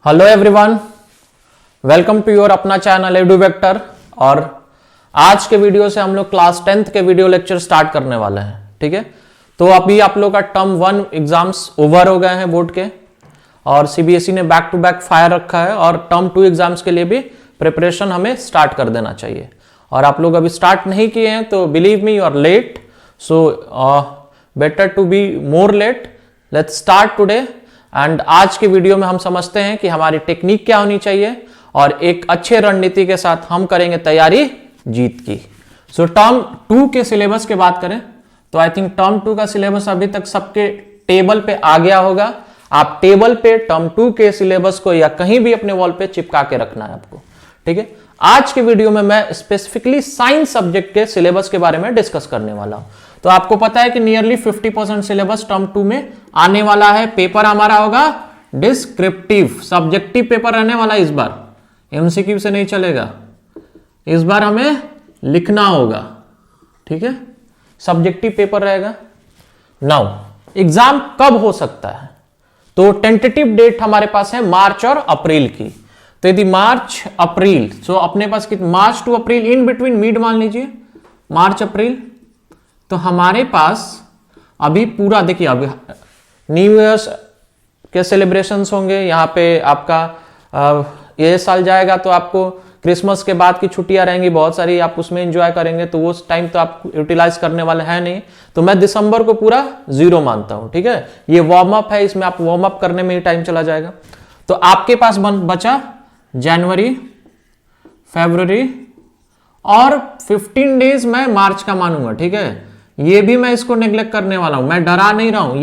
Hello everyone, welcome to your अपना channel Eduvector. और आज के वीडियो से हम लोग क्लास 10th के वीडियो लेक्चर स्टार्ट करने वाले हैं। ठीक है, तो अभी आप लोग का टर्म 1 एग्जाम्स ओवर हो गए हैं बोर्ड के, और सीबीएसई ने बैक टू बैक फायर रखा है, और टर्म 2 एग्जाम्स के लिए भी प्रिपरेशन हमें स्टार्ट कर देना चाहिए। और आप लोग अभी स्टार्ट नहीं किए हैं तो believe me you are late, so better to be more late. Let's start today. And आज की वीडियो में हम समझते हैं कि हमारी टेक्निक क्या होनी चाहिए, और एक अच्छे रणनीति के साथ हम करेंगे तैयारी जीत की। सो टर्म 2 के सिलेबस की बात करें तो आई थिंक टर्म 2 का सिलेबस अभी तक सबके टेबल पे आ गया होगा। आप टेबल पे टर्म 2 के सिलेबस को या कहीं भी अपने वॉल पे चिपका के रखना है आपको। ठीक है, आज के वीडियो में मैं स्पेसिफिकली साइंस सब्जेक्ट के सिलेबस के बारे में डिस्कस करने वाला हूं। तो आपको पता है कि नियरली 50% सिलेबस टर्म 2 में आने वाला है। पेपर हमारा होगा डिस्क्रिप्टिव, सब्जेक्टिव पेपर रहने वाला इस बार, एमसीक्यू से नहीं चलेगा। इस बार हमें लिखना होगा, ठीक है, सब्जेक्टिव पेपर रहेगा। नाउ एग्जाम कब हो सकता है, तो टेंटेटिव डेट हमारे पास है मार्च और अप्रैल की। तो यदि मार्च अप्रैल, सो अपने पास कितने, March two April, in between mid मान लीजिए, मार्च अप्रैल, तो हमारे पास अभी पूरा, देखिए अभी न्यू ईयर्स के सेलिब्रेशंस होंगे यहाँ पे आपका। ये साल जाएगा तो आपको क्रिसमस के बाद की छुट्टियां रहेंगी बहुत सारी, आप उसमें एंजॉय करेंगे, तो वो टाइम तो आप यूटिलाइज करने वाले हैं नहीं। तो मैं दिसंबर को पूरा 0 मानता हूं। ठीक है, ये वार्म अप है, इसमें आप वार्म अप करने में ही टाइम चला जाएगा। तो आपके पास बचा जनवरी, फरवरी और 15 डेज मैं मार्च का मानूंगा। ठीक है, ये भी मैं इसको नेग्लेक्ट करने वाला हूं, मैं डरा नहीं रहा हूं,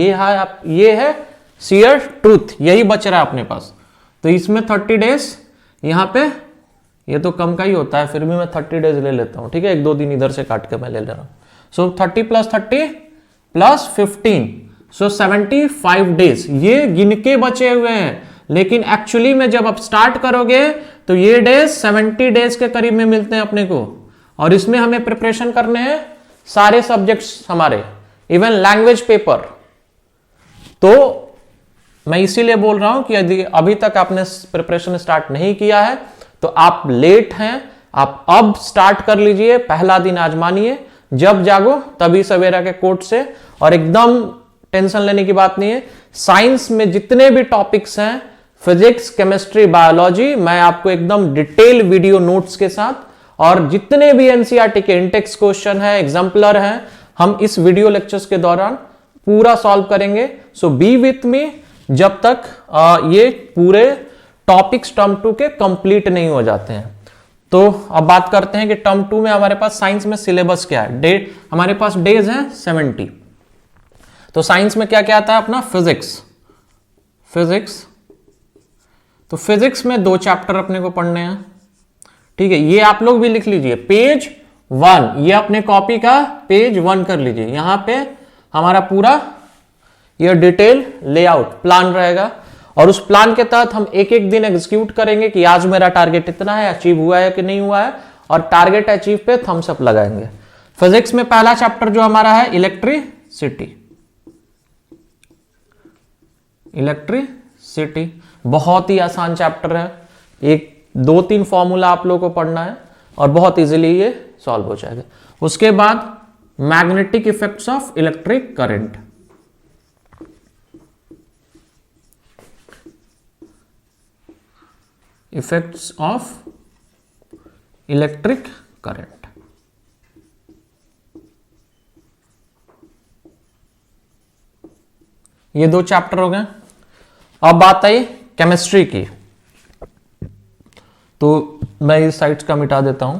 ये है सीयर ट्रूथ, यही बच रहा है अपने पास। तो इसमें 30 डेज यहां पे, ये तो कम का ही होता है, फिर भी मैं 30 डेज ले लेता हूं। ठीक है, 1-2 दिन इधर से काट के मैं ले रहा हूं। सो 30 + 30 + 15, सो 75 डेज ये गिन के बचे हुए हैं। लेकिन एक्चुअली में जब आप स्टार्ट करोगे तो ये डेज 70 डेज के करीब में मिलते हैं अपने को, और इसमें हमें प्रिपरेशन करने हैं सारे सब्जेक्ट्स हमारे, इवन लैंग्वेज पेपर। तो मैं इसीलिए बोल रहा हूं कि यदि अभी तक आपने प्रिपरेशन स्टार्ट नहीं किया है तो आप लेट हैं, आप अब स्टार्ट कर लीजिए। पहला दिन आज मानिए, जब जागो तभी सवेरा के कोट से, और एकदम टेंशन लेने की बात नहीं है। साइंस में जितने भी टॉपिक्स हैं, फिजिक्स, केमिस्ट्री, बायोलॉजी, मैं आपको एकदम डिटेल वीडियो नोट्स के साथ, और जितने भी एनसीईआरटी के इंटेक्स क्वेश्चन है, एग्जाम्पलर हैं, हम इस वीडियो लेक्चर्स के दौरान पूरा सॉल्व करेंगे। सो बी विथ मी जब तक ये पूरे टॉपिक्स टर्म 2 के कंप्लीट नहीं हो जाते हैं। तो अब बात करते हैं कि टर्म 2 में हमारे पास साइंस में सिलेबस क्या है। डे हमारे पास डेज हैं 70। तो साइंस में क्या क्या आता है अपना, फिजिक्स। तो फिजिक्स में 2 चैप्टर अपने को पढ़ने हैं। ठीक है, ये आप लोग भी लिख लीजिए, पेज 1, ये अपने कॉपी का पेज 1 कर लीजिए। यहां पे हमारा पूरा ये डिटेल लेआउट प्लान रहेगा, और उस प्लान के तहत हम एक एक दिन एग्जीक्यूट करेंगे कि आज मेरा टारगेट इतना है, अचीव हुआ है कि नहीं हुआ है, और टारगेट अचीव पे थम्स अप लगाएंगे। फिजिक्स में पहला चैप्टर जो हमारा है इलेक्ट्रिसिटी, बहुत ही आसान चैप्टर है। 1-2-3 फॉर्मूला आप लोगों को पढ़ना है और बहुत इजीली ये सॉल्व हो जाएगा। उसके बाद magnetic effects of electric current, effects of electric current, ये 2 चैप्टर हो गए। अब बात आई केमिस्ट्री की, तो मैं इस साइड्स का मिटा देता हूं।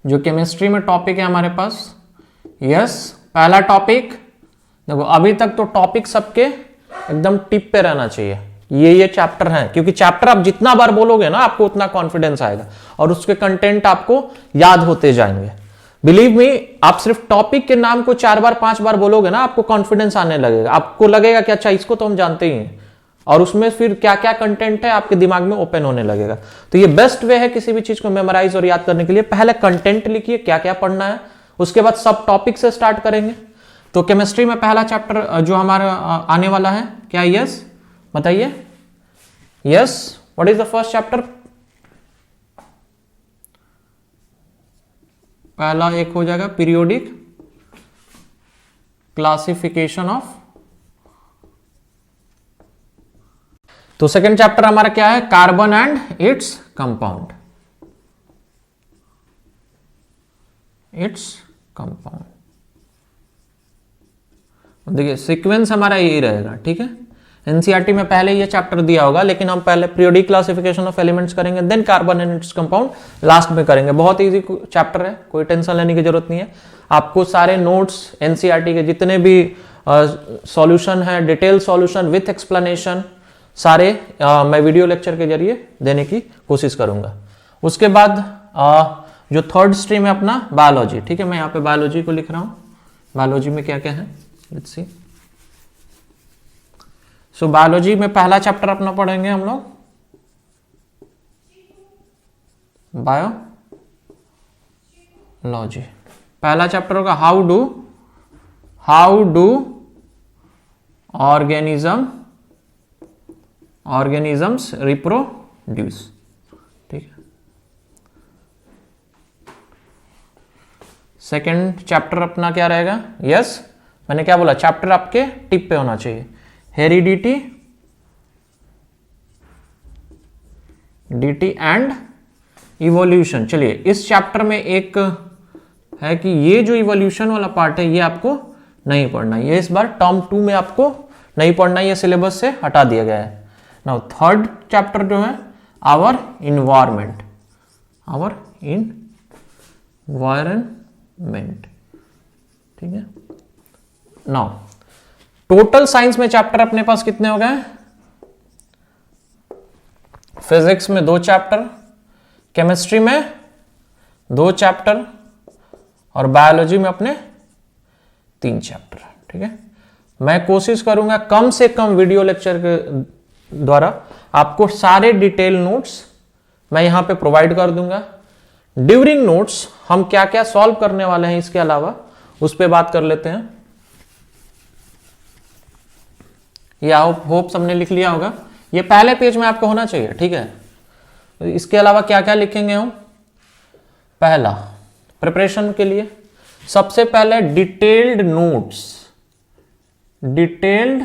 जो केमिस्ट्री में टॉपिक है हमारे पास, पहला टॉपिक, देखो अभी तक तो टॉपिक सबके एकदम टिप पे रहना चाहिए। ये चैप्टर हैं, क्योंकि चैप्टर आप जितना बार बोलोगे ना आपको उतना कॉन्फिडेंस आएगा, और उसके कंटेंट आपको याद होते जाएंगे। बिलीव मी, आप सिर्फ टॉपिक के नाम को 4 बार 5 बार बोलोगे ना, आपको कॉन्फिडेंस आने लगेगा, आपको लगेगा कि अच्छा इसको तो हम जानते ही हैं, और उसमें फिर क्या क्या कंटेंट है आपके दिमाग में ओपन होने लगेगा। तो ये बेस्ट वे है किसी भी चीज को मेमोराइज और याद करने के लिए। पहले कंटेंट लिखिए, क्या क्या पढ़ना है, उसके बाद सब टॉपिक से स्टार्ट करेंगे। तो केमिस्ट्री में पहला चैप्टर जो हमारा आने वाला है क्या? यस, बताइए। Yes, what is the first chapter? पहला एक हो जाएगा पीरियोडिक क्लासिफिकेशन ऑफ। तो सेकंड चैप्टर हमारा क्या है? Carbon and its compound. Its compound. देखिए सीक्वेंस हमारा यही रहेगा, ठीक है। एनसीईआरटी में पहले ये चैप्टर दिया होगा, लेकिन हम पहले पीरियोडिक क्लासिफिकेशन ऑफ एलिमेंट्स करेंगे, then carbon and its compound last में करेंगे। बहुत इजी चैप्टर है, कोई टेंशन लेने की जरूरत नहीं है। आपको सारे नोट्स एनसीईआरटी के जितने भी सॉल्यूशन है, डिटेल सॉल्यूशन विथ एक्सप्लेनेशन, सारे मैं वीडियो लेक्चर के जरिए देने की कोशिश करूंगा। उसके बाद जो थर्ड स्ट्रीम है अपना बायोलॉजी, ठीक है। मैं यहाँ पे बायोलॉजी को लिख रहा हूँ। बायोलॉजी में क्या क्या है, लेट्स सी। सो बायोलॉजी में पहला चैप्टर अपना पढ़ेंगे हम लोग बायोलॉजी। पहला चैप्टर होगा हाउ डू ऑर्गेनिजम्स रिप्रोड्यूस, ठीक है। सेकेंड चैप्टर अपना क्या रहेगा? यस, मैंने क्या बोला, चैप्टर आपके टिप पे होना चाहिए। Heredity and evolution. चलिए इस चैप्टर में एक है कि ये जो इवोल्यूशन वाला पार्ट है ये आपको नहीं पढ़ना, ये इस बार टर्म 2 में आपको नहीं पढ़ना, ये सिलेबस से हटा दिया गया है। नाउ थर्ड चैप्टर जो है आवर इन्वायरमेंट, ठीक है। नाउ टोटल साइंस में चैप्टर अपने पास कितने हो गए? फिजिक्स में 2 चैप्टर, केमिस्ट्री में 2 चैप्टर और बायोलॉजी में अपने 3 चैप्टर, ठीक है। मैं कोशिश करूंगा कम से कम वीडियो लेक्चर के द्वारा आपको सारे डिटेल नोट्स मैं यहां पे प्रोवाइड कर दूंगा। ड्यूरिंग नोट्स हम क्या क्या सॉल्व करने वाले हैं इसके अलावा उस पर बात कर लेते हैं। ये होप सबने लिख लिया होगा, ये पहले पेज में आपको होना चाहिए, ठीक है। इसके अलावा क्या क्या लिखेंगे हम? पहला प्रिपरेशन के लिए सबसे पहले detailed notes, detailed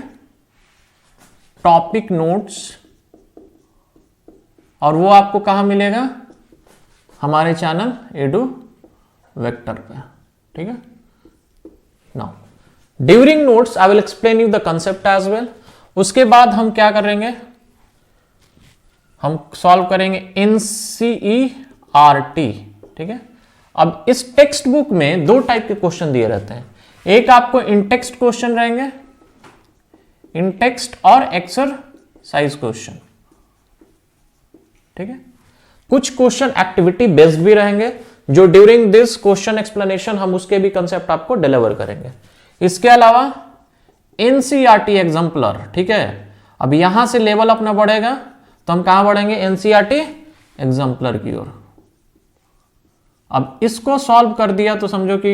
topic notes, और वो आपको कहां मिलेगा? हमारे चैनल एडू वेक्टर पे, ठीक है। Now during notes I will explain you the concept as well. उसके बाद हम क्या करेंगे? हम सॉल्व करेंगे एनसीईआरटी, ठीक है। अब इस टेक्स्ट बुक में 2 टाइप के क्वेश्चन दिए रहते हैं। एक आपको इनटेक्स्ट क्वेश्चन रहेंगे, इनटेक्स्ट और एक्सरसाइज क्वेश्चन, ठीक है। कुछ क्वेश्चन एक्टिविटी बेस्ड भी रहेंगे, जो ड्यूरिंग दिस क्वेश्चन एक्सप्लेनेशन हम उसके भी कंसेप्ट आपको डिलीवर करेंगे। इसके अलावा एनसीईआरटी एग्जाम्पलर, ठीक है। अब यहां से लेवल अपना बढ़ेगा तो हम कहां बढ़ेंगे? एनसीईआरटी एग्जाम्पलर की ओर। अब इसको सॉल्व कर दिया तो समझो कि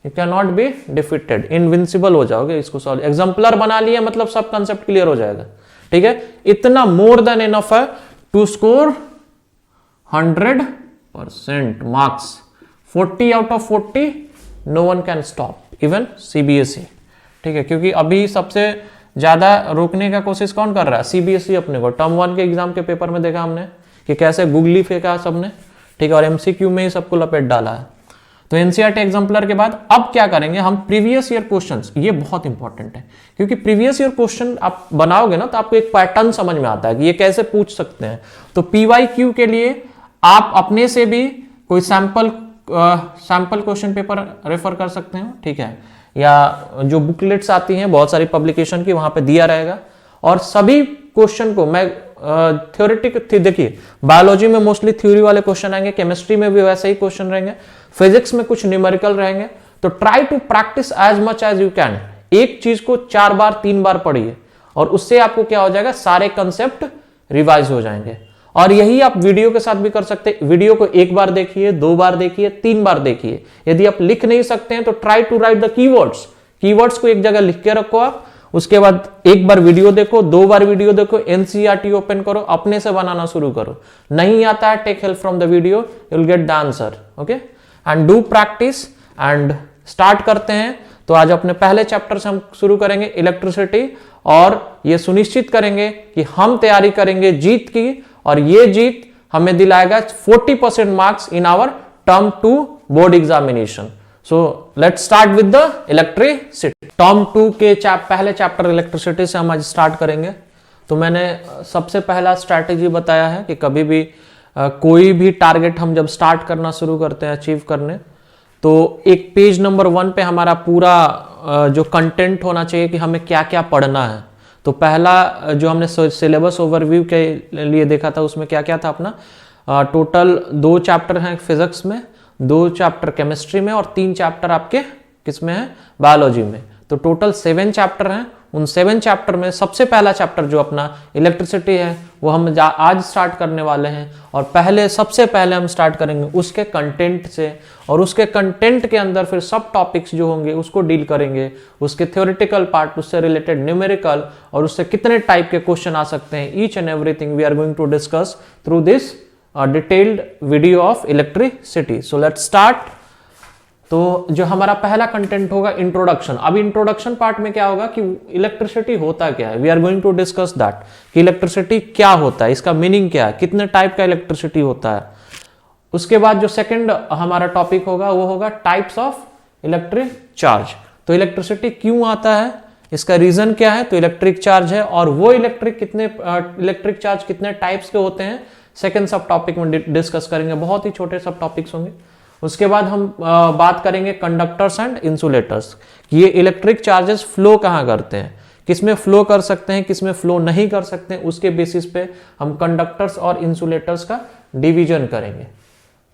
you can not be defeated, invincible हो जाओगे। इसको सॉल्व एग्जाम्पलर बना लिया मतलब सब कंसेप्ट क्लियर हो जाएगा, ठीक है। इतना मोर देन इनफ है to score 100% marks, 40 out of 40, no one can stop, even CBSE, ठीक है। क्योंकि अभी सबसे ज्यादा रोकने का कोशिश कौन कर रहा है? सीबीएसई अपने को। टर्म 1 के एग्जाम के पेपर में देखा हमने कि कैसे गुगली फेंका सबने, ठीक है, और एमसीक्यू में ही सबको लपेट डाला है। तो एनसीईआरटी एग्जाम्पलर के बाद अब क्या करेंगे हम? प्रीवियस ईयर क्वेश्चंस, ये बहुत इंपॉर्टेंट है क्योंकि प्रीवियस ईयर क्वेश्चन आप बनाओगे ना तो आपको एक पैटर्न समझ में आता है कि ये कैसे पूछ सकते हैं। तो पीवाईक्यू के लिए आप अपने से भी कोई सैंपल क्वेश्चन पेपर रेफर कर सकते हैं, ठीक है, या जो बुकलेट्स आती हैं बहुत सारी पब्लिकेशन की, वहां पे दिया रहेगा। और सभी क्वेश्चन को मैं थ्योरेटिक, देखिए बायोलॉजी में मोस्टली थ्योरी वाले क्वेश्चन आएंगे, केमिस्ट्री में भी वैसे ही क्वेश्चन रहेंगे, फिजिक्स में कुछ न्यूमेरिकल रहेंगे। तो try to practise as much as you can. एक चीज को 4 बार 3 बार पढ़िए और उससे आपको क्या हो जाएगा? सारे कंसेप्ट रिवाइज हो जाएंगे। और यही आप वीडियो के साथ भी कर सकते हैं। वीडियो को 1 बार देखिए, 2 बार देखिए, 3 बार देखिए। यदि आप लिख नहीं सकते हैं तो try to write the keywords. Keywords को एक जगह लिख के रखो आप, उसके बाद एक बार वीडियो देखो, 2 बार वीडियो देखो, एनसीईआरटी ओपन करो, अपने से बनाना शुरू करो। नहीं आता है, take help from the video, you will get the answer. Okay, and do practice and start करते हैं। तो आज अपने पहले चैप्टर से हम शुरू करेंगे इलेक्ट्रिसिटी, और ये सुनिश्चित करेंगे कि हम तैयारी करेंगे जीत की, और ये जीत हमें दिलाएगा 40% marks in our term 2 board examination. So let's start with the electricity. Term 2 के पहले चैप्टर इलेक्ट्रिसिटी से हम आज स्टार्ट करेंगे। तो मैंने सबसे पहला स्ट्रैटेजी बताया है कि कभी भी कोई भी टारगेट हम जब स्टार्ट करना शुरू करते हैं अचीव करने, तो एक पेज नंबर 1 पे हमारा पूरा जो कंटेंट होना चाहिए कि हमें क्या क्या पढ़ना है। तो पहला जो हमने सिलेबस ओवरव्यू के लिए देखा था, उसमें क्या क्या था अपना टोटल 2 चैप्टर हैं फिजिक्स में, 2 चैप्टर केमिस्ट्री में, और 3 चैप्टर आपके किसमें है, बायोलॉजी में। तो टोटल 7 चैप्टर हैं। उन 7 चैप्टर में सबसे पहला चैप्टर जो अपना इलेक्ट्रिसिटी है वो हम आज स्टार्ट करने वाले हैं। और सबसे पहले हम स्टार्ट करेंगे उसके कंटेंट से, और उसके कंटेंट के अंदर फिर सब टॉपिक्स जो होंगे उसको डील करेंगे, उसके थ्योरेटिकल पार्ट, उससे रिलेटेड न्यूमेरिकल, और उससे कितने टाइप के क्वेश्चन आ सकते हैं, each and everything we are going to discuss through this detailed video of electricity. So let's start. तो जो हमारा पहला कंटेंट होगा इंट्रोडक्शन। अब इंट्रोडक्शन पार्ट में क्या होगा कि इलेक्ट्रिसिटी होता क्या है, we are going to discuss that कि इलेक्ट्रिसिटी क्या होता है, इसका मीनिंग क्या है, कितने टाइप का इलेक्ट्रिसिटी होता है। उसके बाद जो सेकंड हमारा टॉपिक होगा वो होगा टाइप्स ऑफ इलेक्ट्रिक चार्ज। तो इलेक्ट्रिसिटी क्यों आता है, इसका रीजन क्या है, तो इलेक्ट्रिक चार्ज है, और वो इलेक्ट्रिक चार्ज कितने टाइप्स के होते हैं सेकंड सब टॉपिक में डिस्कस करेंगे। बहुत ही छोटे सब टॉपिक्स होंगे। उसके बाद हम बात करेंगे कंडक्टर्स एंड इंसुलेटर्स, कि ये इलेक्ट्रिक चार्जेस फ्लो कहाँ करते हैं, किसमें फ्लो कर सकते हैं, किसमें फ्लो नहीं कर सकते हैं, उसके बेसिस पे हम कंडक्टर्स और इंसुलेटर्स का डिवीजन करेंगे।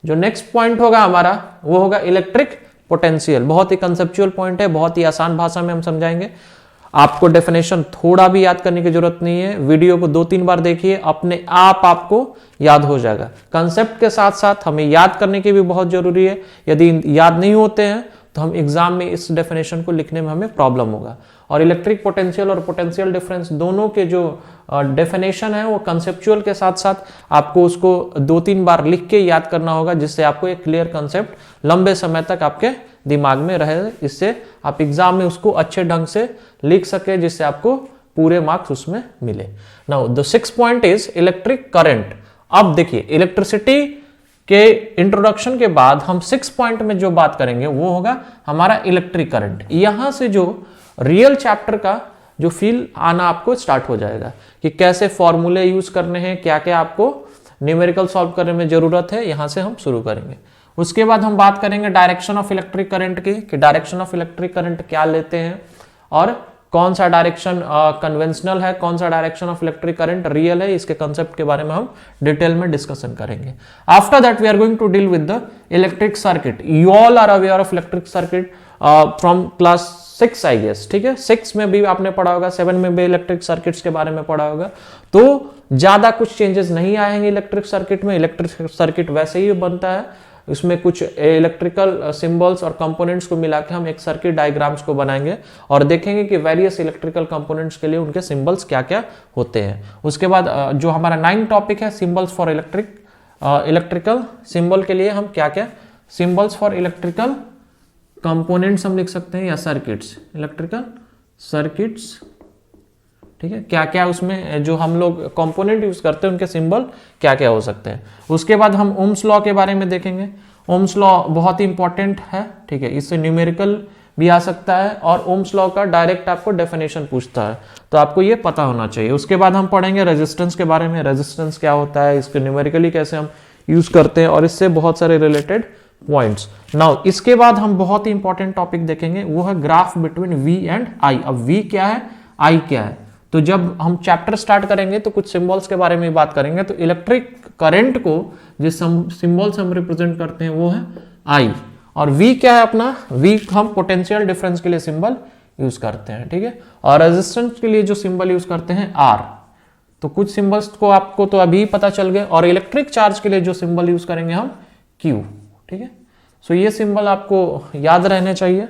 जो नेक्स्ट पॉइंट होगा हमारा वो होगा इलेक्ट्रिक पोटेंशियल। बहुत ही कंसेप्चुअल पॉइंट है, बहुत ही आसान भाषा में हम समझाएंगे। आपको डेफिनेशन थोड़ा भी याद करने की जरूरत नहीं है, वीडियो को 2-3 बार देखिए, अपने आप आपको याद हो जाएगा। कंसेप्ट के साथ साथ हमें याद करने की भी बहुत जरूरी है। यदि याद नहीं होते हैं तो हम एग्जाम में इस डेफिनेशन को लिखने में हमें प्रॉब्लम होगा। और इलेक्ट्रिक पोटेंशियल और पोटेंशियल डिफरेंस दोनों के जो डेफिनेशन है वो कंसेप्चुअल के साथ साथ आपको उसको 2-3 बार लिख के याद करना होगा, जिससे आपको एक क्लियर कंसेप्ट लंबे समय तक आपके दिमाग में रहे, इससे आप एग्जाम में उसको अच्छे ढंग से लिख सके, जिससे आपको पूरे मार्क्स उसमें मिले। Now the 6th point is electric current. अब देखिए इलेक्ट्रिसिटी के इंट्रोडक्शन के बाद हम 6 पॉइंट में जो बात करेंगे वो होगा हमारा इलेक्ट्रिक करंट। यहां से जो रियल चैप्टर का जो फील आना आपको स्टार्ट हो जाएगा कि कैसे फॉर्मूले यूज करने हैं, क्या क्या आपको न्यूमेरिकल सॉल्व करने में जरूरत है, यहां से हम शुरू करेंगे। उसके बाद हम बात करेंगे डायरेक्शन ऑफ इलेक्ट्रिक करंट की, कि डायरेक्शन ऑफ इलेक्ट्रिक करंट क्या लेते हैं, और कौन सा डायरेक्शन कन्वेंशनल है, कौन सा direction of electric current real है, इसके कंसेप्ट के बारे में हम डिटेल में डिस्कशन करेंगे। After that we are going to deal with the electric circuit. You all are aware of electric circuit from class 6 I guess, ठीक है। 6 में भी आपने पढ़ा होगा, 7 में भी इलेक्ट्रिक सर्किट्स के बारे में पढ़ा होगा। तो ज्यादा कुछ चेंजेस नहीं आएंगे इलेक्ट्रिक सर्किट में। इलेक्ट्रिक सर्किट वैसे ही बनता है, इसमें कुछ इलेक्ट्रिकल सिंबल्स और कंपोनेंट्स को मिला के हम एक सर्किट डायग्राम्स को बनाएंगे और देखेंगे कि वेरियस इलेक्ट्रिकल कंपोनेंट्स के लिए उनके सिंबल्स क्या क्या होते हैं। उसके बाद जो हमारा 9 टॉपिक है सिंबल्स फॉर इलेक्ट्रिकल सिंबल के लिए हम क्या क्या सिंबल्स फॉर इलेक्ट्रिकल कंपोनेंट्स हम लिख सकते हैं, या सर्किट्स, इलेक्ट्रिकल सर्किट्स, ठीक है। क्या क्या उसमें जो हम लोग कंपोनेंट यूज करते हैं उनके सिंबल क्या क्या हो सकते हैं। उसके बाद हम ओम्स लॉ के बारे में देखेंगे। ओम्स लॉ बहुत ही इंपॉर्टेंट है, ठीक है। इससे न्यूमेरिकल भी आ सकता है और ओम्स लॉ का डायरेक्ट आपको डेफिनेशन पूछता है, तो आपको ये पता होना चाहिए। उसके बाद हम पढ़ेंगे रेजिस्टेंस के बारे में, रेजिस्टेंस क्या होता है, इसके न्यूमेरिकली कैसे हम यूज करते हैं, और इससे बहुत सारे रिलेटेड पॉइंट्स। नाउ इसके बाद हम बहुत ही इंपॉर्टेंट टॉपिक देखेंगे, वो है graph between V and I। अब V क्या है, I क्या है, तो जब हम चैप्टर स्टार्ट करेंगे तो कुछ सिंबल्स के बारे में बात करेंगे। तो इलेक्ट्रिक करंट को जिस सिंबल से हम रिप्रेजेंट करते हैं वो है I, और V क्या है अपना, V हम पोटेंशियल डिफरेंस के लिए सिंबल यूज करते हैं, ठीक है। और रेजिस्टेंस के लिए जो सिंबल यूज करते हैं R। तो कुछ सिंबल्स को आपको तो अभी पता चल गए। और इलेक्ट्रिक चार्ज के लिए जो सिंबल यूज करेंगे हम Q, ठीक है। सो ये सिंबल आपको याद रहने चाहिए।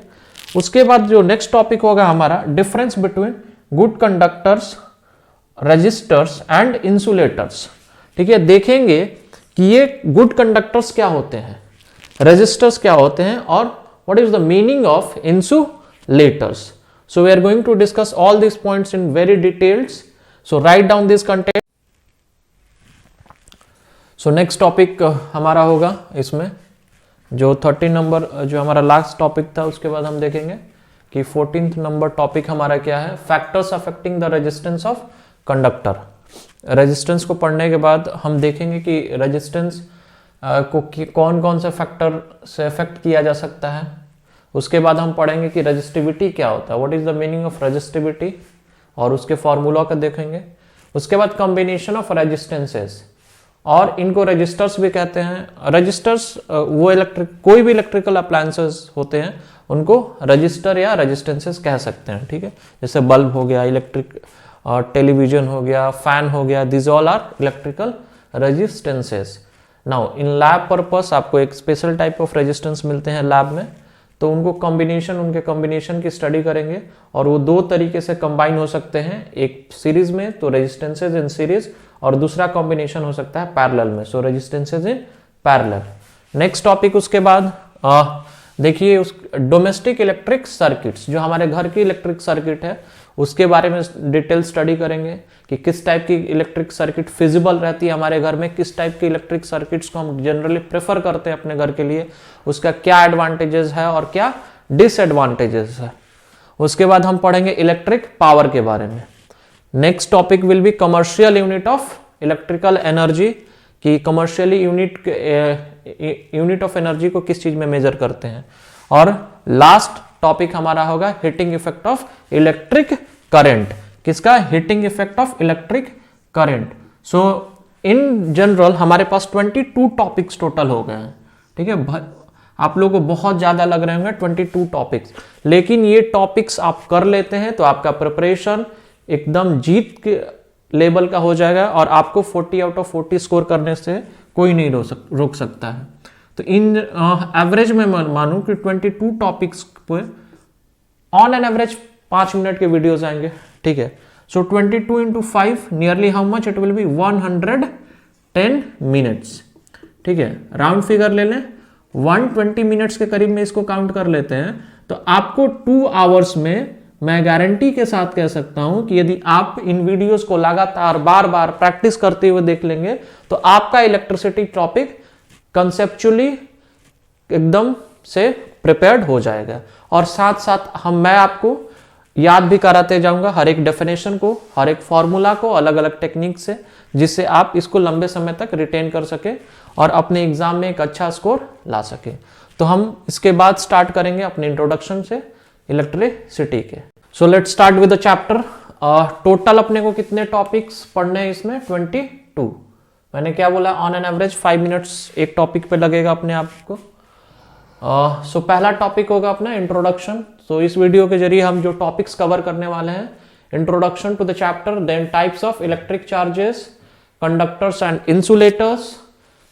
उसके बाद जो नेक्स्ट टॉपिक होगा हमारा difference between good conductors, resistors and insulators. ठीक है, देखेंगे कि ये गुड कंडक्टर्स क्या होते हैं, रेजिस्टर्स क्या होते हैं, और what is the meaning of insulators. So we are going to discuss all this points in very details, so write down this content. So next topic हमारा होगा इसमें जो 13 नंबर जो हमारा लास्ट टॉपिक था, उसके बाद हम देखेंगे कि 14th नंबर टॉपिक हमारा क्या है, factors affecting the resistance of conductor. Resistance को पढ़ने के बाद हम देखेंगे कि रेजिस्टेंस को कौन कौन से फैक्टर से अफेक्ट किया जा सकता है। उसके बाद हम पढ़ेंगे कि रेजिस्टिविटी क्या होता है, what is the meaning of resistivity, और उसके फॉर्मूला को देखेंगे। उसके बाद कॉम्बिनेशन ऑफ रेजिस्टेंसेस, और इनको रजिस्टर्स भी कहते हैं। रजिस्टर्स वो कोई भी इलेक्ट्रिकल अप्लायंसेस होते हैं उनको रजिस्टर या रेजिस्टेंसेस कह सकते हैं। ठीक है, जैसे बल्ब हो गया, इलेक्ट्रिक टेलीविजन हो गया, फैन हो गया, this all are electrical resistances. Now in lab purpose आपको एक स्पेशल टाइप ऑफ रेजिस्टेंस मिलते हैं लैब में, तो उनको उनके कॉम्बिनेशन की स्टडी करेंगे, और वो दो तरीके से कंबाइन हो सकते हैं, एक सीरीज में तो रेजिस्टेंसेज इन सीरीज, और दूसरा कॉम्बिनेशन हो सकता है पैरेलल में, so resistances in parallel. Next topic उसके बाद देखिए उस डोमेस्टिक इलेक्ट्रिक सर्किट्स, जो हमारे घर की इलेक्ट्रिक सर्किट है उसके बारे में डिटेल स्टडी करेंगे कि किस टाइप की इलेक्ट्रिक सर्किट फिजिबल रहती है हमारे घर में, किस टाइप की इलेक्ट्रिक सर्किट्स को हम जनरली प्रेफर करते हैं अपने घर के लिए, उसका क्या एडवांटेजेस है और क्या डिसएडवांटेजेस है। उसके बाद हम पढ़ेंगे इलेक्ट्रिक पावर के बारे में। Next topic will B commercial unit of electrical energy, कि कमर्शियली यूनिट ऑफ एनर्जी को किस चीज में मेजर करते हैं। और लास्ट टॉपिक हमारा होगा heating effect of electric current, किसका, heating effect of electric current. So in general हमारे पास 22 टॉपिक्स टोटल हो गए हैं। ठीक है, आप लोगों को बहुत ज्यादा लग रहे होंगे 22 टॉपिक्स, लेकिन ये टॉपिक्स आप कर लेते हैं तो आपका प्रिपरेशन एकदम जीत के लेवल का हो जाएगा, और आपको 40 आउट ऑफ 40 स्कोर करने से कोई नहीं रोक सकता है। तो इन एवरेज में मानूं कि 22 टॉपिक्स पे ऑन एन एवरेज 5 मिनट के वीडियोस आएंगे। ठीक है, सो 22 into 5 nearly how much, it will be 110 minutes. ठीक है, राउंड फिगर ले लें, 120 मिनट्स के करीब में इसको काउंट कर लेते हैं, तो आपको 2 आवर्स में मैं गारंटी के साथ कह सकता हूं कि यदि आप इन वीडियोस को लगातार बार बार प्रैक्टिस करते हुए देख लेंगे तो आपका इलेक्ट्रिसिटी टॉपिक कंसेप्चुअली एकदम से प्रिपेयर्ड हो जाएगा। और साथ साथ मैं आपको याद भी कराते जाऊंगा हर एक डेफिनेशन को, हर एक फॉर्मूला को अलग अलग टेक्निक से, जिससे आप इसको लंबे समय तक रिटेन कर सके और अपने एग्जाम में एक अच्छा स्कोर ला सके। तो हम इसके बाद स्टार्ट करेंगे अपने इंट्रोडक्शन से इलेक्ट्रिसिटी के। सो let's start with the chapter. Total अपने को कितने टॉपिक्स पढ़ने हैं इसमें, 22। मैंने क्या बोला, ऑन एन एवरेज 5 मिनट्स एक टॉपिक पे लगेगा अपने आप को। सो पहला टॉपिक होगा अपना इंट्रोडक्शन। सो इस वीडियो के जरिए हम जो टॉपिक्स कवर करने वाले हैं, introduction to the chapter, then types of electric charges, conductors and insulators,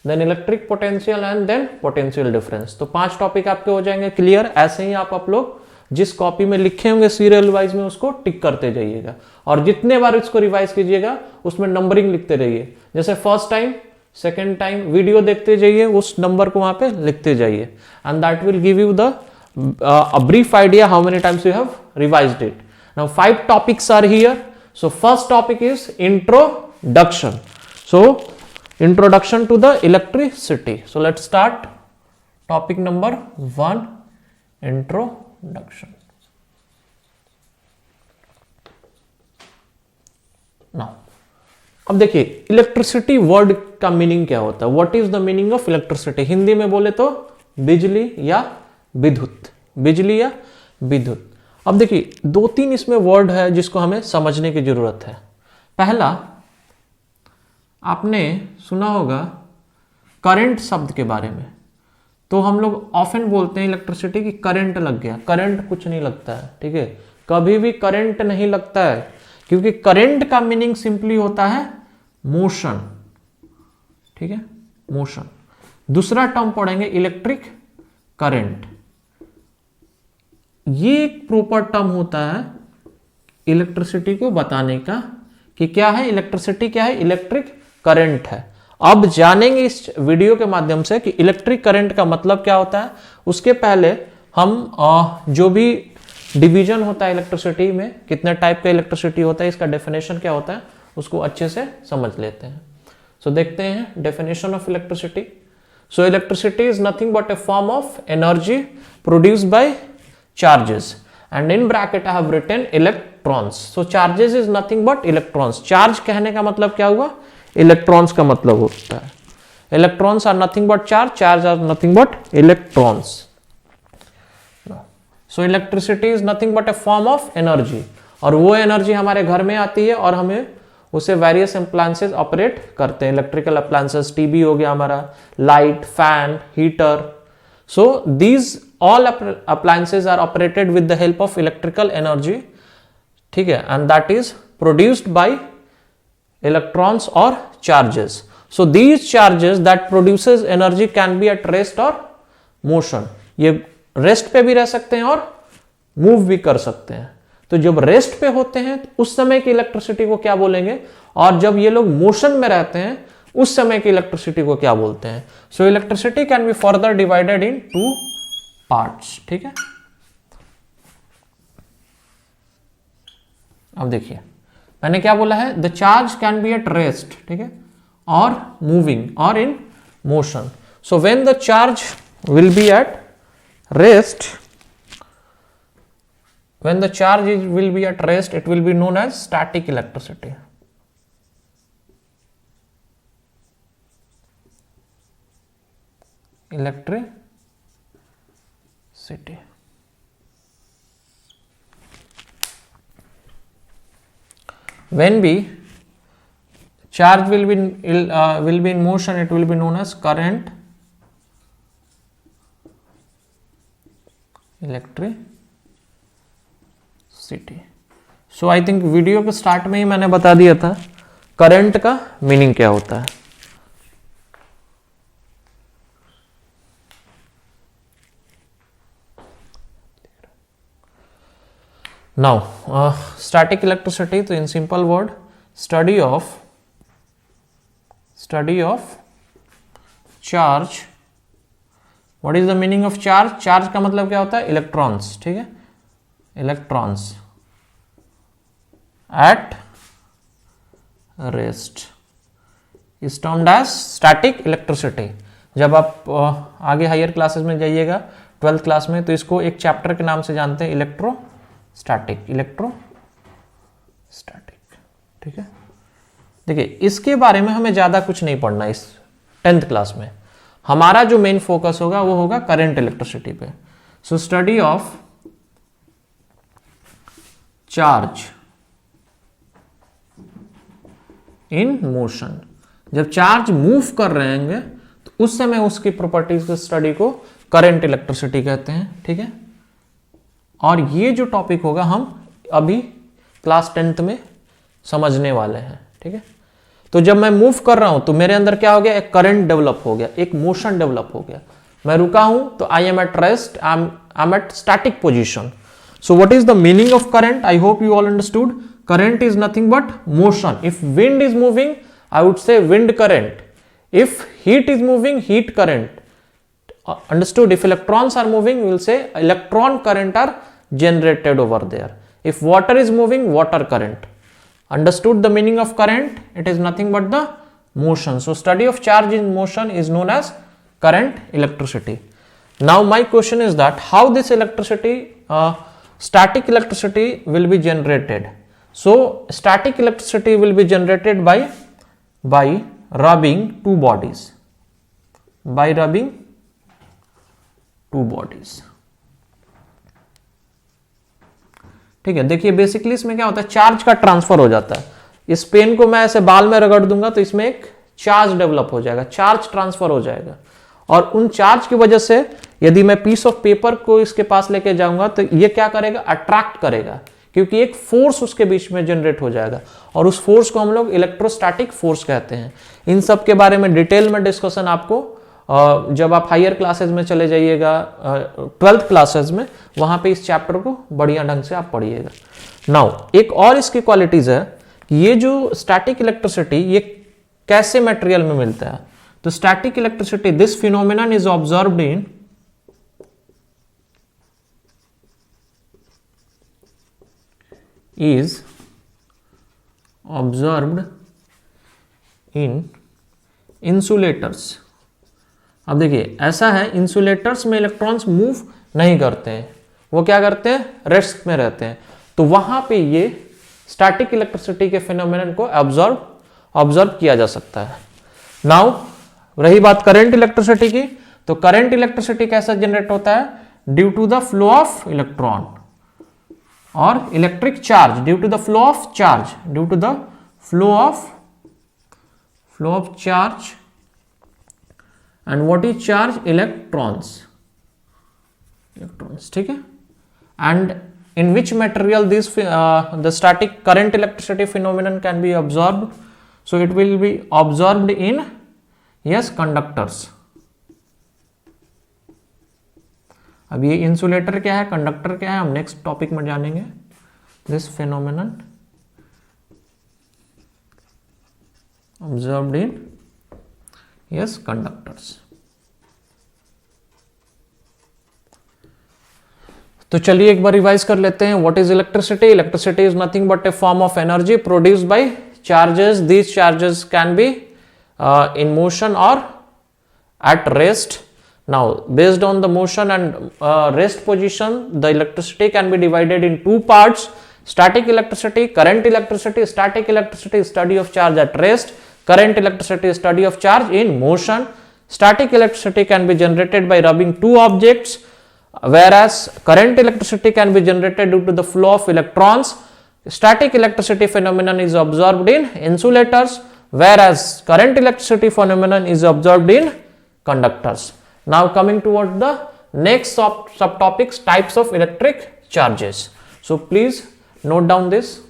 then electric potential and then potential difference. तो 5 टॉपिक आपके हो जाएंगे क्लियर। ऐसे ही आप लोग जिस कॉपी में लिखे होंगे सीरियल वाइज में उसको टिक करते जाइएगा, और जितने बार इसको रिवाइज कीजिएगा उसमें नंबरिंग लिखते रहिए। जैसे first time, second time video देखते जाइए, उस नंबर को वहां पे लिखते जाइए, and that will give you the a brief idea how many times you have revised it. Now 5 topics are here. So first topic is introduction. So introduction to the electricity. So let's start. Topic number 1, introduction. Now अब देखिए electricity word का meaning क्या होता है, what is the meaning of electricity. Hindi में बोले तो बिजली या विद्युत, बिजली या विद्युत। अब देखिए 2-3 इसमें वर्ड है जिसको हमें समझने की जरूरत है। पहला आपने सुना होगा करंट शब्द के बारे में, तो हम लोग ऑफन बोलते हैं इलेक्ट्रिसिटी की करंट लग गया। करंट कुछ नहीं लगता है, ठीक है, कभी भी करंट नहीं लगता है, क्योंकि करंट का मीनिंग सिंपली होता है मोशन, ठीक है, मोशन। दूसरा टर्म पढ़ेंगे इलेक्ट्रिक करंट। ये एक प्रॉपर टर्म होता है इलेक्ट्रिसिटी को बताने का कि क्या है इलेक्ट्रिसिटी, क्या है इलेक्ट्रिक करंट है। अब जानेंगे इस वीडियो के माध्यम से कि इलेक्ट्रिक करंट का मतलब क्या होता है। उसके पहले हम जो भी डिवीजन होता है इलेक्ट्रिसिटी में, कितने टाइप का इलेक्ट्रिसिटी होता है, इसका डेफिनेशन क्या होता है उसको अच्छे से समझ लेते हैं। सो देखते हैं definition of electricity. So electricity is nothing but a form of energy produced by charges, and in bracket I have written electrons. So charges is nothing but electrons. Charge कहने का मतलब क्या हुआ, इलेक्ट्रॉन्स का मतलब होता है। Electrons are nothing but charge, charge are nothing but electrons. So electricity is nothing but a form of energy, और वो एनर्जी हमारे घर में आती है और हमें उसे वेरियस अप्लायंसेस ऑपरेट करते हैं। इलेक्ट्रिकल अप्लायंसेस, टीवी हो गया हमारा, light, fan, heater. So these all appliances are operated with the help of electrical energy, ठीक है, and that is produced by electrons और charges. So these charges that produces energy can be at rest और motion. ये rest पे भी रह सकते हैं और मूव भी कर सकते हैं। तो जब रेस्ट पे होते हैं तो उस समय की इलेक्ट्रिसिटी को क्या बोलेंगे, और जब ये लोग मोशन में रहते हैं उस समय की इलेक्ट्रिसिटी को क्या बोलते हैं। So electricity can be further divided in 2 parts, ठीक है। अब देखिए मैंने क्या बोला है, the charge can be at rest, ठीक है, और मूविंग और in motion. So when the charge will be at rest, when the charge will be at rest, it will be known as static electricity. Electricity. When be charge will be in motion, it will be known as current electricity. So I think video के start में ही मैंने बता दिया था current का meaning क्या होता है। नाउ स्टैटिक इलेक्ट्रिसिटी, तो in simple word study of charge. What is the meaning of charge? Charge का मतलब क्या होता है, इलेक्ट्रॉन्स, ठीक है, electrons at rest is termed as static electricity. जब आप आगे हायर क्लासेस में जाइएगा 12th क्लास में, तो इसको एक चैप्टर के नाम से जानते हैं, इलेक्ट्रोस्टैटिक, ठीक है। देखिए इसके बारे में हमें ज्यादा कुछ नहीं पढ़ना इस 10th क्लास में। हमारा जो मेन फोकस होगा वो होगा करंट इलेक्ट्रिसिटी पे। So study of charge in motion. जब चार्ज मूव कर रहे होंगे तो उस समय उसकी प्रॉपर्टीज की स्टडी को करंट इलेक्ट्रिसिटी कहते हैं, ठीक है। और ये जो टॉपिक होगा हम अभी क्लास 10th में समझने वाले हैं, ठीक है। तो जब मैं मूव कर रहा हूं तो मेरे अंदर क्या हो गया, एक करंट डेवलप हो गया, एक मोशन डेवलप हो गया। मैं रुका हूं तो I am at rest, I am at static position. So what is the meaning of current? I hope you all understood. Current is nothing but motion. If wind is moving, I would say wind current. If heat is moving, heat current. Understood? If electrons are moving, we will say electron current are generated over there. If water is moving, water current. Understood the meaning of current? It is nothing but the motion. So study of charge in motion is known as current electricity. Now my question is that how this electricity, static electricity will be generated. So static electricity will be generated by rubbing two bodies. By rubbing two bodies. ठीक है, देखिए basically इसमें क्या होता है, charge का transfer हो जाता है. इस पेन को मैं ऐसे बाल में रगड़ दूंगा तो इसमें एक चार्ज डेवलप हो जाएगा, चार्ज ट्रांसफर हो जाएगा. और उन चार्ज की वजह से यदि मैं पीस ऑफ पेपर को इसके पास लेके जाऊंगा तो ये क्या करेगा, अट्रैक्ट करेगा, क्योंकि एक फोर्स उसके बीच में जनरेट हो जाएगा. और उस फोर्स को हम लोग इलेक्ट्रोस्टैटिक फोर्स कहते हैं. इन सब के बारे में डिटेल में डिस्कशन आपको जब आप हायर क्लासेस में चले जाइएगा, 12th क्लासेस में, वहां पे इस चैप्टर को बढ़िया ढंग से आप पढ़िएगा। नाउ एक और इसकी क्वालिटीज है, ये जो स्टैटिक इलेक्ट्रिसिटी ये कैसे मटेरियल में मिलता है। तो static electricity, this phenomenon is observed in insulators. अब देखिए ऐसा है, इंसुलेटर्स में इलेक्ट्रॉन्स मूव नहीं करते हैं, वो क्या करते हैं, रेस्ट में रहते हैं। तो वहां पे ये स्टैटिक इलेक्ट्रिसिटी के फिनोमेनन को ऑब्जर्व किया जा सकता है। नाउ रही बात करंट इलेक्ट्रिसिटी की, तो करंट इलेक्ट्रिसिटी कैसा जनरेट होता है, due to the flow of electron और electric charge, due to the flow of charge, due to the flow of charge. And what is charge? Electrons, ठीक है। And in which material this the static current electricity phenomenon can be absorbed? So it will be absorbed in, yes, conductors. अब ये insulator क्या है, conductor क्या है, हम next topic में जानेंगे। This phenomenon observed in, yes, conductors। तो चलिए एक बार रिवाइज कर लेते हैं। What is electricity? Electricity is nothing but a form of energy produced by charges. These charges can be in motion और at rest. Now based on the motion and rest position, the electricity can be divided in two parts: static electricity, current electricity. Static electricity is study of charge at rest, current electricity is study of charge in motion. Static electricity can be generated by rubbing two objects, whereas current electricity can be generated due to the flow of electrons. Static electricity phenomenon is observed in insulators, whereas current electricity phenomenon is observed in conductors. Now coming toward the next subtopics, types of electric charges. So please note down this.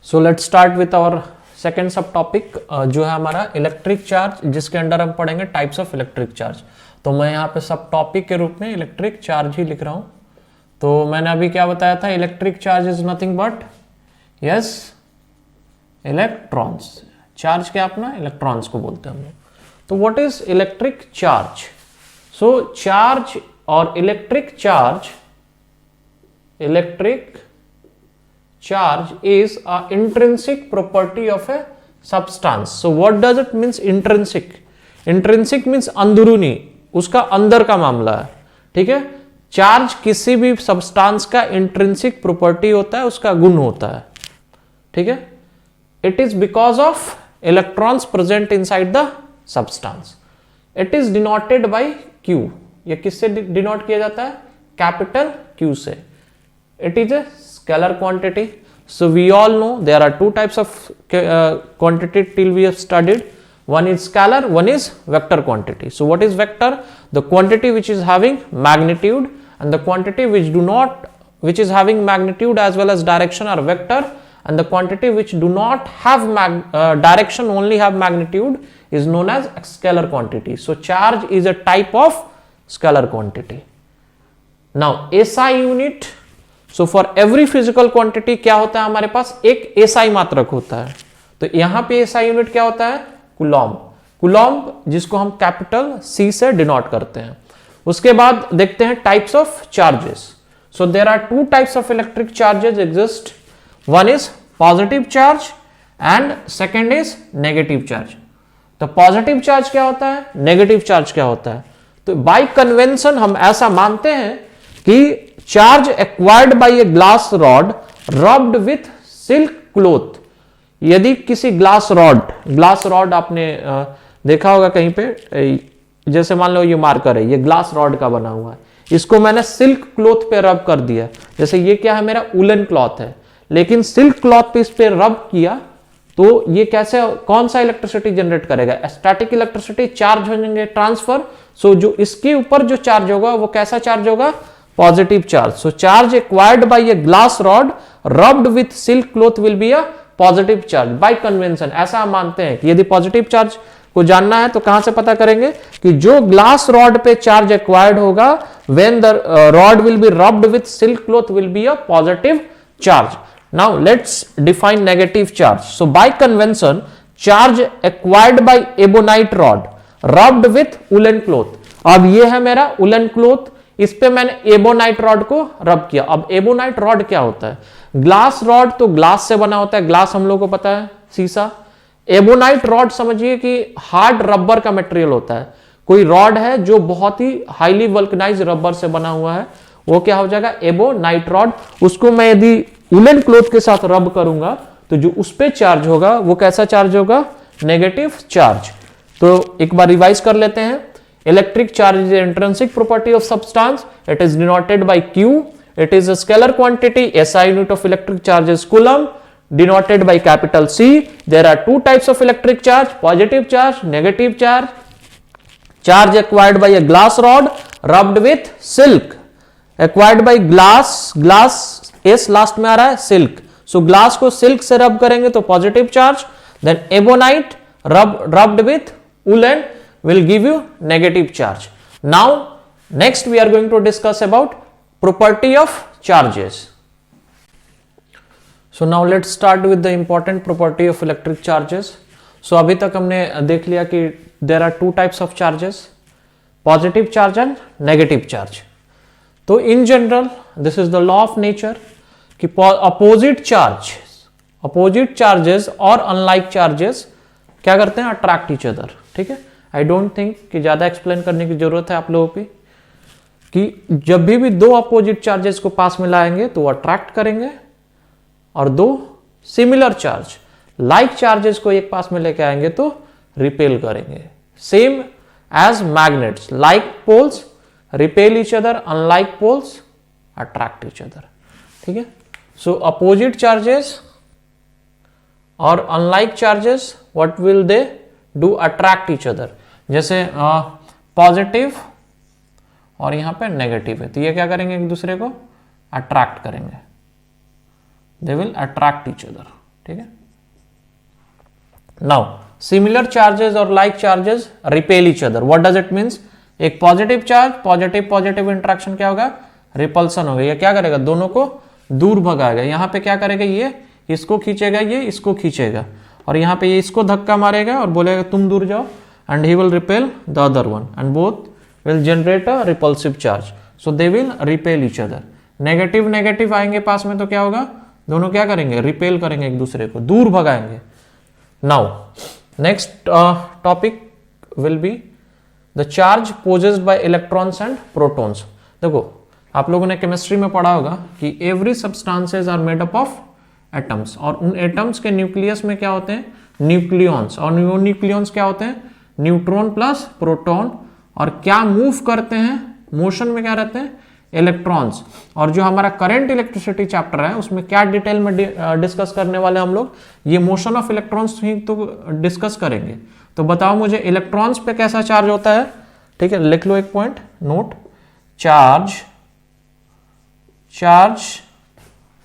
So let's start with our second subtopic, जो है हमारा electric charge, जिसके under हम पढ़ेंगे types of electric charge. तो मैं यहाँ पे सब टॉपिक के रूप में इलेक्ट्रिक चार्ज ही लिख रहा हूं। तो मैंने अभी क्या बताया था, electric charge is nothing but, yes, electrons. Charge क्या अपना, इलेक्ट्रॉन्स को बोलते हैं हम लोग। तो what is electric charge? So charge और electric charge is a intrinsic property of a substance. So what does it means intrinsic? Intrinsic means अंदरूनी, उसका अंदर का मामला है, ठीक है। चार्ज किसी भी सब्सटेंस का इंट्रिंसिक प्रॉपर्टी होता है, उसका गुण होता है, ठीक है। It is because of electrons present inside the substance. It is denoted by Q। ये किससे डिनोट किया जाता है, कैपिटल Q से। It is a scalar quantity. So we all know there are two types of quantity till we have studied. One is scalar, one is vector quantity. So what is vector? The quantity which is having magnitude, and the quantity which is having magnitude as well as direction are vector, and the quantity which do not have direction, only have magnitude, is known as scalar quantity. So charge is a type of scalar quantity. Now SI unit. So for every physical quantity क्या होता है हमारे पास, एक SI मात्रक होता है। तो यहां पे SI यूनिट क्या होता है, कूलॉम्ब। कूलॉम्ब जिसको हम कैपिटल C से डिनोट करते हैं। उसके बाद देखते हैं types of charges. So there are two types of electric charges exist. One is positive charge and second is negative charge. तो पॉजिटिव चार्ज क्या होता है, नेगेटिव चार्ज क्या होता है? तो बाय कन्वेंशन हम ऐसा मानते हैं कि charge acquired by a glass rod rubbed with silk cloth. यदि किसी ग्लास रॉड आपने देखा होगा कहीं पे, जैसे मान लो ये मार्कर है, ये ग्लास रॉड का बना हुआ है, इसको मैंने सिल्क क्लॉथ पे रब कर दिया। जैसे ये क्या है, मेरा वुलन क्लॉथ है, लेकिन सिल्क क्लॉथ पे इस पे रब किया तो ये कैसे, कौन सा इलेक्ट्रिसिटी जनरेट करेगा? स्टैटिक इलेक्ट्रिसिटी, चार्ज हो जाएंगे ट्रांसफर। सो जो इसके ऊपर जो चार्ज होगा वो कैसा चार्ज होगा? Positive charge. So charge acquired by a glass rod rubbed with silk cloth will be a positive charge by convention. ऐसा हम मानते हैं कि यदि पॉजिटिव चार्ज को जानना है तो कहां से पता करेंगे कि जो ग्लास रॉड पे चार्ज एक्वायर्ड होगा when the rod will be rubbed with silk cloth will be a positive charge. Now let's define negative charge. So bye convention charge acquired by ebonite rod rubbed with woollen cloth. अब ये है मेरा woollen cloth, इस पे मैंने ebonite rod को रब किया. अब एबोनाइट रॉड क्या होता है? ग्लास रॉड तो ग्लास से बना होता है, ग्लास हम लोग को पता है शीशा. एबोनाइट रॉड समझिए कि हार्ड रबर का मटेरियल होता है. कोई रॉड है जो बहुत ही हाईली वल्कनाइज रबर से बना हुआ है, वो क्या हो जाएगा? Ebonite rod. उसको मैं यदि वुलन क्लॉथ के साथ रब करूंगा तो जो उस पे चार्ज होगा वो कैसा चार्ज होगा? Negative charge. तो एक बार रिवाइज कर लेते हैं. Electric charge is intrinsic property of substance. It is denoted by Q. It is a scalar quantity. SI unit of electric charge is coulomb, denoted by capital C. There are two types of electric charge: positive charge, negative charge. Charge acquired by a glass rod rubbed with silk. Acquired by glass S last में आ रहा है, silk. So glass को silk से rub करेंगे तो positive charge. Then ebonite rubbed with woolen will give you negative charge. Now next we are going to discuss about property of charges. So now let's start with the important property of electric charges. So अभी तक हमने देख लिया कि there are two types of charges, positive charge and negative charge. तो in general this is the law of nature कि opposite charges और unlike charges क्या करते हैं? attract each other. ठीक है. I don't think कि ज्यादा एक्सप्लेन करने की जरूरत है आप लोगों की कि जब भी दो अपोजिट चार्जेस को पास में लाएंगे तो वो अट्रैक्ट करेंगे और दो सिमिलर चार्ज लाइक चार्जेस को एक पास में लेके आएंगे तो रिपेल करेंगे. Same as magnets, like poles repel each other, unlike poles attract each other. ठीक है. सो अपोजिट चार्जेस और unlike charges what will they do? Attract each other. जैसे पॉजिटिव और यहां पे नेगेटिव है तो ये क्या करेंगे? एक दूसरे को अट्रैक्ट करेंगे. They will attract each other. ठीक है. नाउ सिमिलर चार्जेस और like charges repel each other. What does it means? एक पॉजिटिव चार्ज पॉजिटिव इंटरेक्शन क्या होगा? रिपल्सन होगा. ये क्या करेगा? दोनों को दूर भगाएगा. यहां पे क्या करेगा? ये इसको खींचेगा, ये इसको खींचेगा और यहां पे ये इसको धक्का मारेगा और बोलेगा तुम दूर जाओ and he will repel the other one and both will generate a repulsive charge. So they will repel each other. Negative आएंगे पास में तो क्या होगा? दोनों क्या करेंगे? रिपेल करेंगे, एक दूसरे को दूर भगाएंगे. Now next topic will be the charge possessed by electrons and protons. देखो आप लोगों ने केमिस्ट्री में पढ़ा होगा कि every substances are made up of atoms और उन एटम्स के न्यूक्लियस में क्या होते हैं? न्यूक्लियॉन्स. और वो न्यूक्लियॉन्स क्या होते हैं? Neutron plus proton. और क्या मूव करते हैं? मोशन में क्या रहते हैं? इलेक्ट्रॉन्स. और जो हमारा करंट इलेक्ट्रिसिटी चैप्टर है उसमें क्या डिटेल में डिस्कस करने वाले हम लोग? ये मोशन ऑफ इलेक्ट्रॉन्स ही तो डिस्कस करेंगे. तो बताओ मुझे इलेक्ट्रॉन्स पे कैसा चार्ज होता है? ठीक है, लिख लो एक point note. Charge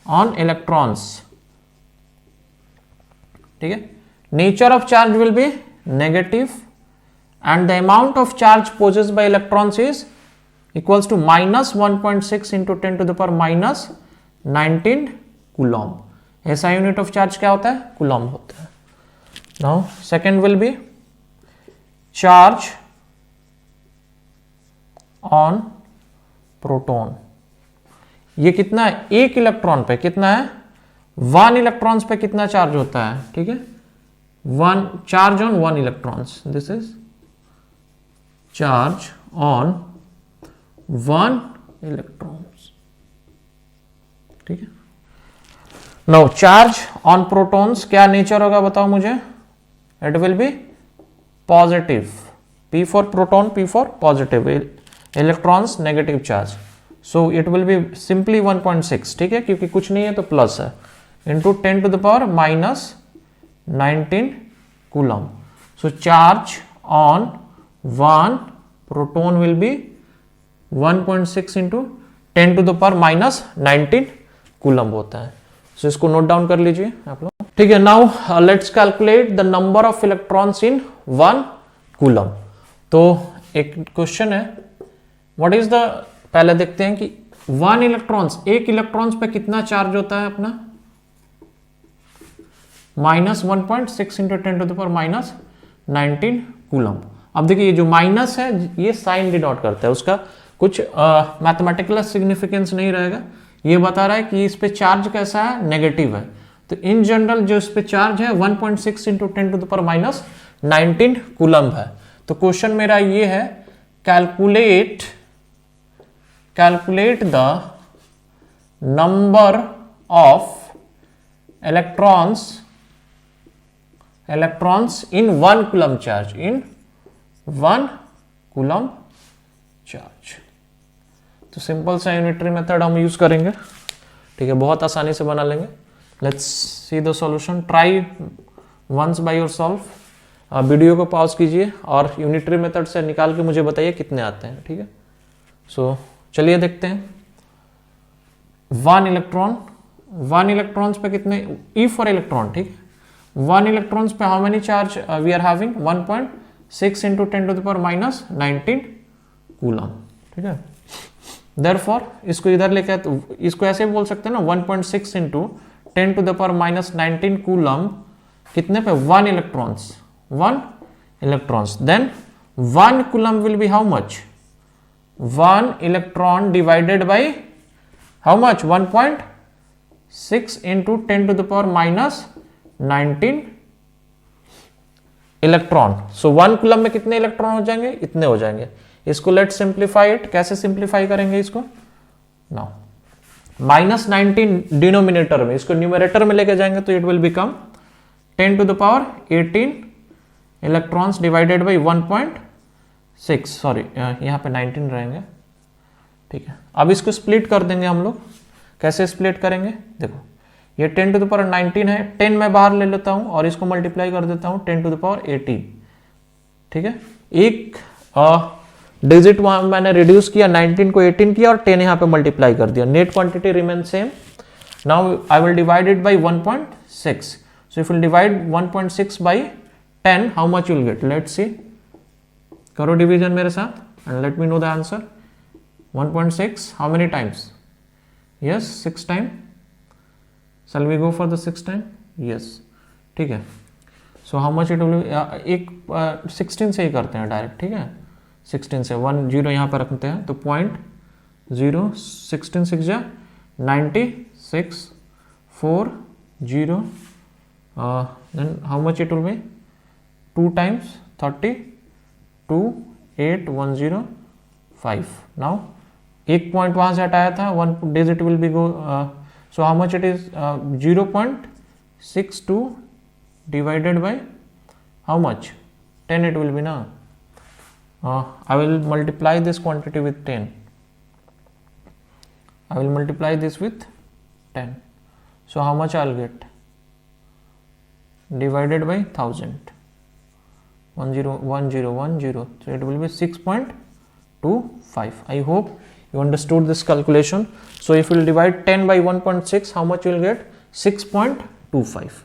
on electrons. ठीक है. Nature of charge will B negative and the amount of charge possessed by electrons is equals to minus 1.6 into 10 to the power minus 19 coulomb. SI unit of charge क्या होता है? coulomb होता है. Now second will be charge on proton. ये कितना है? एक electron पे कितना है? 1 इलेक्ट्रॉन्स पे कितना चार्ज होता है? ठीक है, 1 charge on 1 electrons. This is charge on 1 electrons. ठीक है. नाउ चार्ज ऑन प्रोटॉन्स क्या नेचर होगा बताओ मुझे? It will be positive. P for proton, P for positive, electrons negative charge. So it will be simply 1.6. ठीक है, क्योंकि कुछ नहीं है तो प्लस है, into 10 to the power minus 19 coulomb. So charge on 1 proton will be 1.6 into 10 to the power minus 19 coulomb होता है. So इसको नोट डाउन कर लीजिए आप लोग. ठीक है. Now let's calculate the number of electrons in 1 coulomb. तो एक क्वेश्चन है, व्हाट इज द, पहले देखते हैं कि 1 इलेक्ट्रॉन्स, एक इलेक्ट्रॉन्स पे कितना चार्ज होता है अपना, -1.6 into 10 to the power -19 coulomb. अब देखिए ये जो माइनस है ये साइन डिनोट करता है, उसका कुछ मैथमेटिकल सिग्निफिकेंस नहीं रहेगा, ये बता रहा है कि इस पे चार्ज कैसा है, नेगेटिव है। तो इन जनरल जो इस पे चार्ज है 1.6 into 10 to the power -19 coulomb है। तो क्वेश्चन मेरा ये है, calculate the number of electrons in 1 coulomb charge, in 1 coulomb charge. तो सिंपल सा यूनिटरी मेथड हम यूज करेंगे, ठीक है, बहुत आसानी से बना लेंगे। Let's see the solution, try once by yourself. Video को पॉज कीजिए और यूनिटरी मेथड से निकाल के मुझे बताइए कितने आते हैं, ठीक है। सो चलिए देखते हैं। 1 इलेक्ट्रॉन्स पे कितने, ई फॉर इलेक्ट्रॉन, ठीक है, 1 इलेक्ट्रॉन्स पे how many charge we are having, 1.6 into 10 to the power -19 coulomb, ठीक है। देयरफॉर इसको इधर लेके, तो इसको ऐसे बोल सकते हैं ना, 1.6 into 10 to the power -19 coulomb, कितने पे, 1 electrons, then 1 coulomb will be how much, 1 electron divided by how much, 1.6 into 10 to the power -19 electron. So 1 coulomb में कितने इलेक्ट्रॉन हो जाएंगे, इतने हो जाएंगे। इसको लेट सिंप्लीफाई इट, कैसे सिंप्लीफाई करेंगे इसको, नाउ -19 डिनोमिनेटर में, इसको न्यूमरेटर में लेके जाएंगे तो it will become 10 to the power 18 electrons divided by 1.6, sorry यहाँ पे 19 रहेंगे, ठीक है। अब इसको स्प्लिट कर देंगे हम लोग, कैसे स्प्लिट करेंगे, देखो ये 10 टू द पावर 19 है, 10 मैं बाहर ले लेता हूँ और इसको मल्टीप्लाई कर देता हूँ 10 टू द पावर 18, ठीक है। एक डिजिट वहां मैंने रिड्यूस किया, 19 को 18 किया और 10 यहाँ पे मल्टीप्लाई कर दिया, net quantity remain same. Now I will divide it by 1.6, so if will divide 1.6 by 10, how much will get, let's see, करो डिवीजन मेरे साथ and let me know the answer. 1.6 how many times, yes 6 time, shall we go for the 6 time, yes, ठीक है। So how much it will, एक 16 से ही करते हैं direct, ठीक है, 16 से 1 0 यहाँ पर रखते हैं, तो 0.0 16 6 जा 96 4 0, then how much it will be, 2 times 32 8 1 0 5। now एक पॉइंट वहां से हटाया था, 1 digit will be go, so how much it is, 0.62 divided by how much, 10 it will be now. I will multiply this quantity with 10. I will multiply this with 10. So how much I'll get? Divided by 1000. 1 0 1 0 1 0. So it will be 6.25. I hope you understood this calculation. So if you will divide 10 by 1.6, how much you will get? 6.25.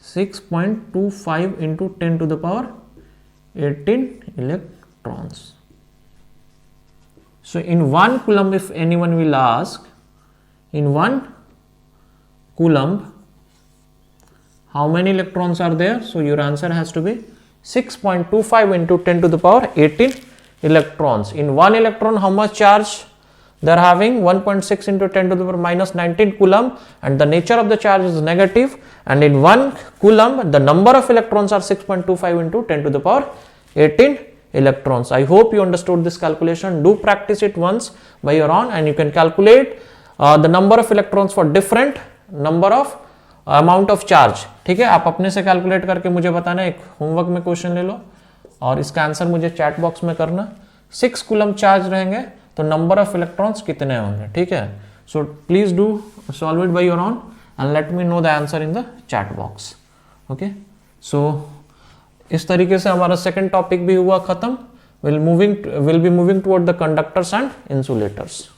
6.25 into 10 to the power 18 electrons. So in 1 coulomb, if anyone will ask, in 1 coulomb how many electrons are there? So your answer has to be 6.25 into 10 to the power 18 electrons. In 1 electron, how much charge they are having? 1.6 into 10 to the power minus 19 coulomb, and the nature of the charge is negative, and in 1 coulomb the number of electrons are 6.25 into 10 to the power 18 electrons. I hope you understood this calculation. Do practice it once by your own, and you can calculate the number of electrons for different number of amount of charge. ठीक है, आप अपने से calculate करके मुझे बताना, एक homework में क्वेश्चन ले लो और इसका आंसर मुझे चैट बॉक्स में करना। 6 कूलम चार्ज रहेंगे तो नंबर ऑफ इलेक्ट्रॉन्स कितने होंगे, ठीक है। So please do solve it by your own and let me know the answer in the chat box. Okay, so इस तरीके से हमारा सेकंड टॉपिक भी हुआ खत्म। Will be moving toward the conductors and insulators.